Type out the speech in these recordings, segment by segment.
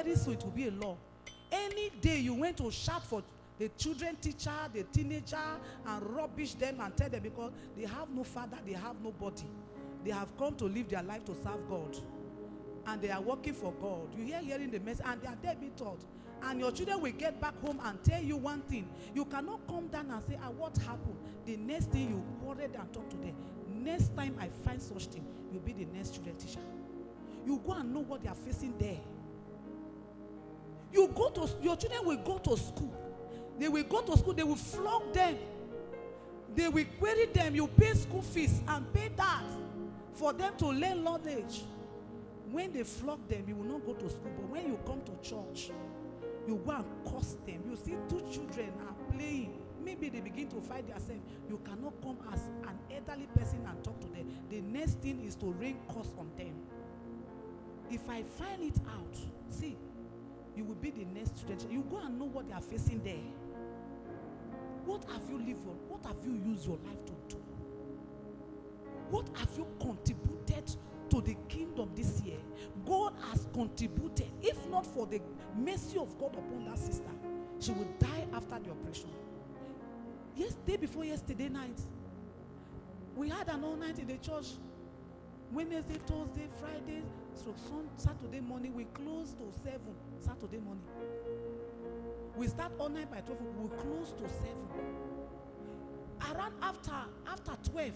very soon it will be a law. Any day you went to shout for the children teacher, the teenager, and rubbish them and tell them because they have no father, they have nobody. They have come to live their life to serve God. And they are working for God. You hearing the message and they are there being taught. And your children will get back home and tell you one thing. You cannot come down and say, what happened? The next thing you quarrel and talk to them. Next time I find such thing, you'll be the next children teacher. You go and know what they are facing there. Your children will go to school. They will go to school, they will flog them. They will query them. You pay school fees and pay that for them to learn knowledge. When they flog them, you will not go to school. But when you come to church, you go and curse them. You see two children are playing. Maybe they begin to fight themselves. You cannot come as an elderly person and talk to them. The next thing is to rain curse on them. If I find it out, see, you will be the next student. You go and know what they are facing there. What have you lived on? What have you used your life to do? What have you contributed to the kingdom this year? God has contributed. If not for the mercy of God upon that sister, she would die after the operation. Day before yesterday night, we had an all night in the church. Wednesday, Thursday, Friday, so Saturday morning, we close to 7 Saturday morning. We start all night by 12, we close to 7. Around after 12,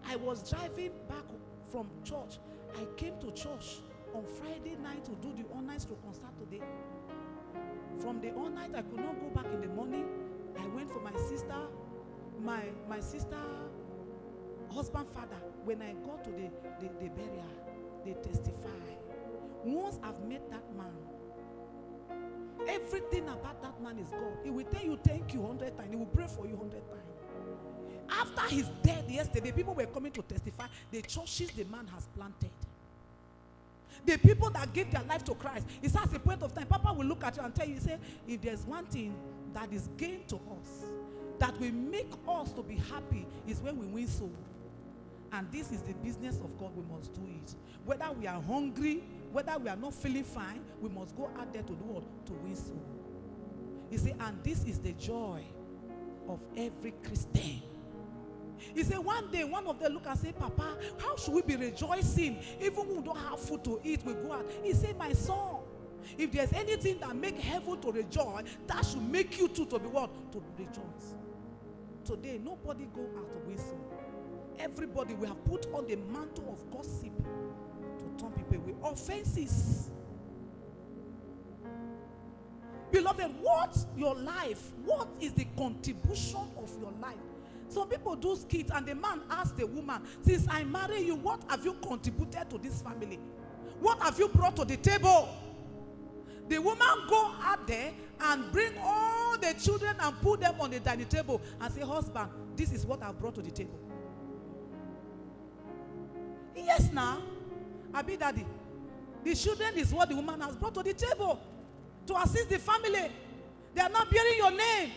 I was driving back from church. I came to church on Friday night to do the all night stroke on Saturday. From the all night, I could not go back in the morning. I went for my sister, my sister husband father. When I got to the burial, they testify. Once I've met that man, everything about that man is God. He will tell you thank you 100 times. He will pray for you 100 times. After his death yesterday, people were coming to testify the churches the man has planted. The people that gave their life to Christ. It's at a point of time, Papa will look at you and tell you, say, if there's one thing that is gain to us, that will make us to be happy, is when we win soul. And this is the business of God. We must do it. Whether we are hungry, whether we are not feeling fine, we must go out there to do what? To win soul. You see, and this is the joy of every Christian. He said one day, one of them look and say, Papa, how should we be rejoicing? Even when we don't have food to eat, we go out. He said, my son, if there's anything that makes heaven to rejoice, that should make you too to be what? To rejoice. Today, nobody go out to win soul. Everybody, we have put on the mantle of gossip to turn people away. Offenses. Beloved, what's your life? What is the contribution of your life? Some people do skits and the man asks the woman, since I marry you, what have you contributed to this family? What have you brought to the table? The woman go out there and bring all the children and put them on the dining table and say, husband, this is what I've brought to the table. Yes, now, Abi Daddy, the children is what the woman has brought to the table to assist the family. They are not bearing your name.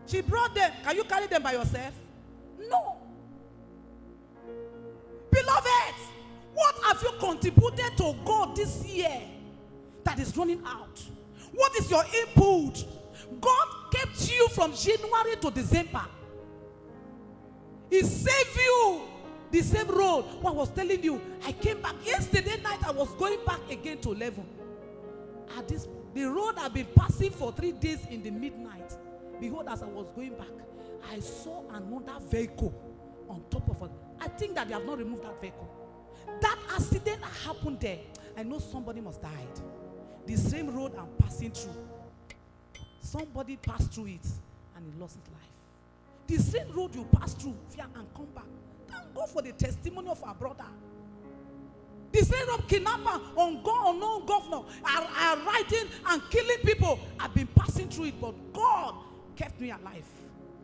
She brought them. Can you carry them by yourself? No. Beloved, what have you contributed to God this year that is running out? What is your input? God kept you from January to December. He saved you. The same road. What I was telling you, I came back yesterday night. I was going back again to 11. The road I've been passing for 3 days in the midnight. Behold, as I was going back, I saw another vehicle on top of it. I think that they have not removed that vehicle. That accident happened there. I know somebody must have died. The same road I'm passing through. Somebody passed through it and he lost his life. The same road you pass through and come back. Thank God for the testimony of our brother. The same road kidnapper, unknown governor are riding and killing people. I've been passing through it, but God kept me alive.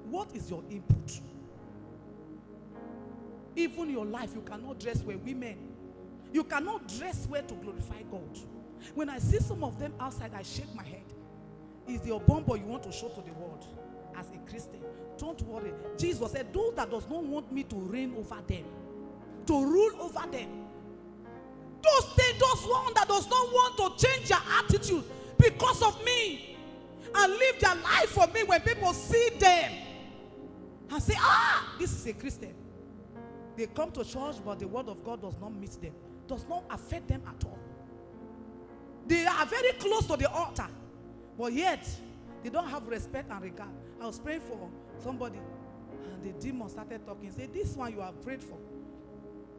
What is your input? Even your life, you cannot dress well. Women, you cannot dress well to glorify God. When I see some of them outside, I shake my head. Is your bumper you want to show to the world as a Christian? Don't worry. Jesus said, those that does not want me to reign over them, to rule over them, those one that does not want to change their attitude and live their life for me, when people see them and say, ah, this is a Christian. They come to church, but the word of God does not meet them, does not affect them at all. They are very close to the altar, but yet they don't have respect and regard. I was praying for somebody, and the demon started talking. Say, this one you have prayed for.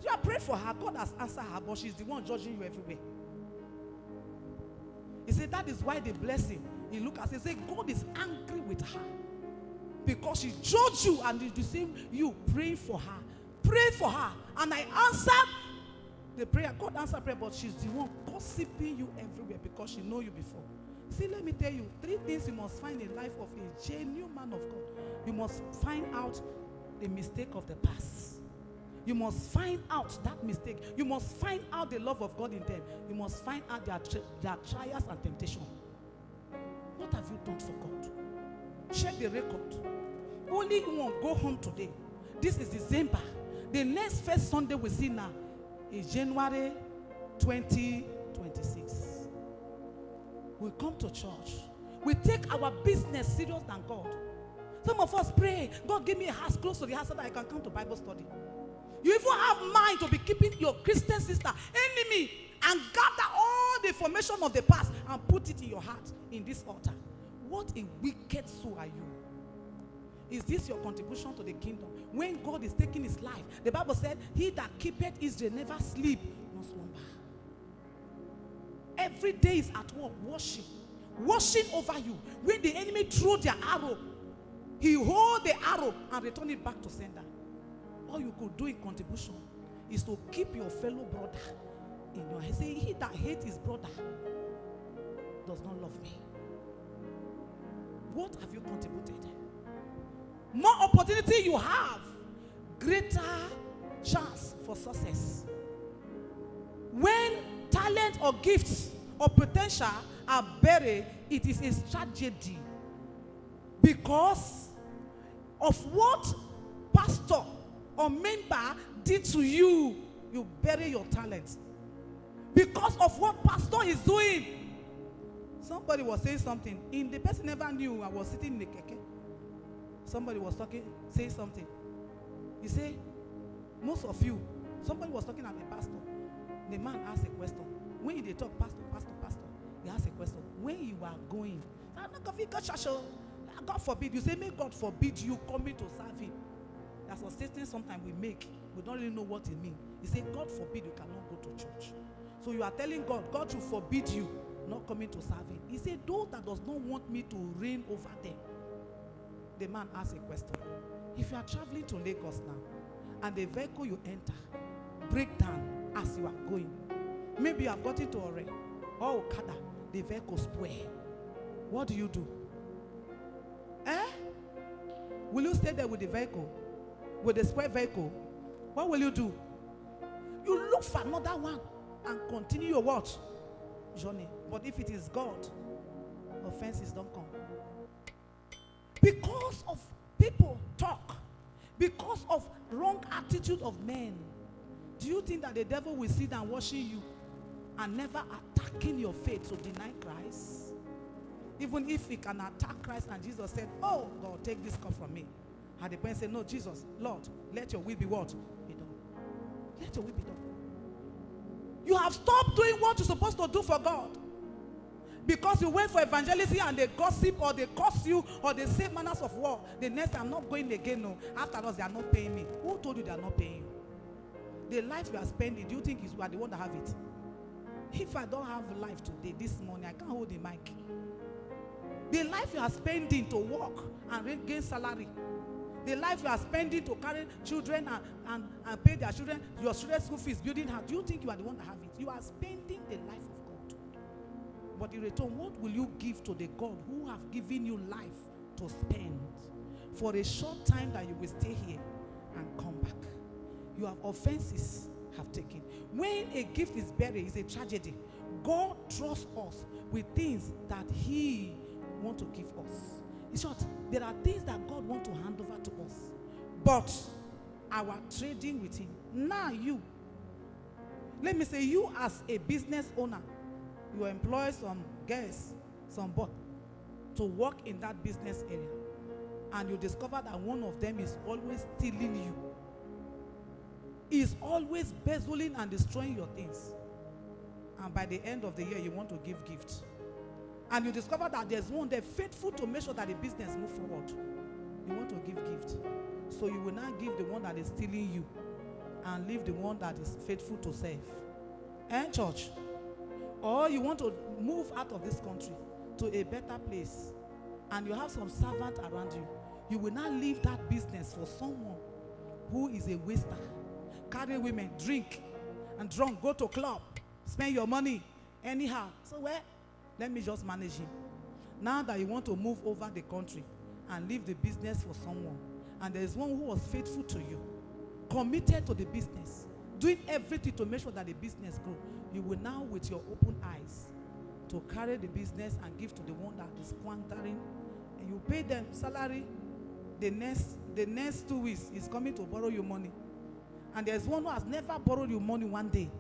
You have prayed for her. God has answered her, but she's the one judging you everywhere. He said, that is why the blessing. He looked at it and said, God is angry with her because she judged you, and it's the same you praying for her. Pray for her. And I answered the prayer. God answered prayer, but she's the one gossiping you everywhere because she know you before. See, let me tell you, 3 things you must find in the life of a genuine man of God. You must find out the mistake of the past. You must find out that mistake. You must find out the love of God in them. You must find out their trials and temptation. What have you done for God? Check the record. Only one go home today. This is December. The next first Sunday we see now is January 2026. We come to church. We take our business serious than God. Some of us pray, God give me a house close to the house so that I can come to Bible study. You even have mind to be keeping your Christian sister enemy and gather all the information of the past and put it in your heart in this altar. What a wicked soul are you? Is this your contribution to the kingdom? When God is taking his life, the Bible said, he that keepeth Israel never sleep nor slumber. Every day is at work, washing over you. When the enemy throw their arrow, he hold the arrow and return it back to sender. All you could do in contribution is to keep your fellow brother in your head. Say, he that hates his brother does not love me. What have you contributed? More opportunity you have, greater chance for success. When talent or gifts or potential are buried, it is a tragedy. Because of what pastor or member did to you, you bury your talent. Because of what pastor is doing. Somebody was saying something. The person never knew I was sitting in the keke. Somebody was talking, saying something. He said, most of you, somebody was talking at the pastor. The man asked a question. When they talk, pastor, he asked a question. When you are going, God forbid, you say, may God forbid you coming to serve him. That's a statement sometimes we make. We don't really know what it means. He said, God forbid you cannot go to church. So you are telling God, God should forbid you not coming to serve him. He said, those that does not want me to reign over them. The man asked a question. If you are traveling to Lagos now, and the vehicle you enter break down as you are going, maybe you have gotten to Ore or Okada, the vehicle spoil. What do you do? Will you stay there with the vehicle? With the spoiled vehicle? What will you do? You look for another one and continue your what? Journey. But if it is God, offenses don't come. Because of people talk, because of wrong attitude of men, do you think that the devil will sit down watching you and never attacking your faith to deny Christ? Even if he can attack Christ, and Jesus said, oh God, take this cup from me. And the person said, no, Jesus, Lord, let your will be what? Be done. Let your will be done. You have stopped doing what you're supposed to do for God. Because you went for evangelism and they gossip or they curse you or they say manners of war. The next I'm not going again. No. After us, they are not paying me. Who told you they are not paying you? The life you are spending, do you think you are the one that have it? If I don't have life today, this morning, I can't hold the mic. The life you are spending to work and gain salary. The life you are spending to carry children and pay their children, your children's school fees, building house. Do you think you are the one that have it? You are spending the life of God. But in return, what will you give to the God who have given you life to spend for a short time that you will stay here and come back? You have offenses have taken. When a gift is buried, it's a tragedy. God trusts us with things that he wants to give us. In short, there are things that God wants to hand over to us. But our trading with him. Now you, let me say, you as a business owner, you employ some girls, some boys. to work in that business area, and you discover that one of them is always stealing you, is always bezzling and destroying your things, and by the end of the year you want to give gifts, and you discover that there's one there faithful to make sure that the business move forward, you want to give gift, so you will not give the one that is stealing you and leave the one that is faithful to serve. And church, or you want to move out of this country to a better place, and you have some servant around you, you will not leave that business for someone who is a waster, carry women, drink and drunk, go to club, spend your money anyhow. So let me just manage him. Now that you want to move over the country and leave the business for someone, and there is one who was faithful to you, committed to the business, doing everything to make sure that the business grow, you will now, with your open eyes, to carry the business and give to the one that is squandering, and you pay them salary. The next 2 weeks is coming to borrow you money, and there's one who has never borrowed you money one day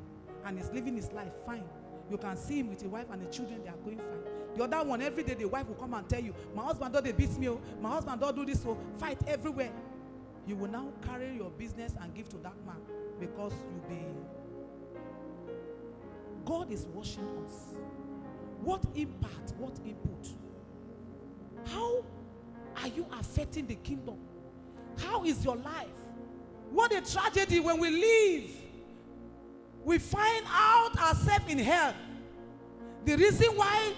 and is living his life fine. You can see him with a wife and the children, they are going fine. The other one, every day the wife will come and tell you, my husband don't, they beat me, my husband don't do this, so fight everywhere. You will now carry your business and give to that man, because God is watching us. What impact, what input? How are you affecting the kingdom? How is your life? What a tragedy when we leave, we find out ourselves in hell. The reason why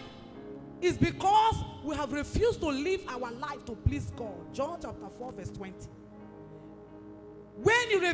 is because we have refused to live our life to please God. John chapter 4 verse 20. When you refuse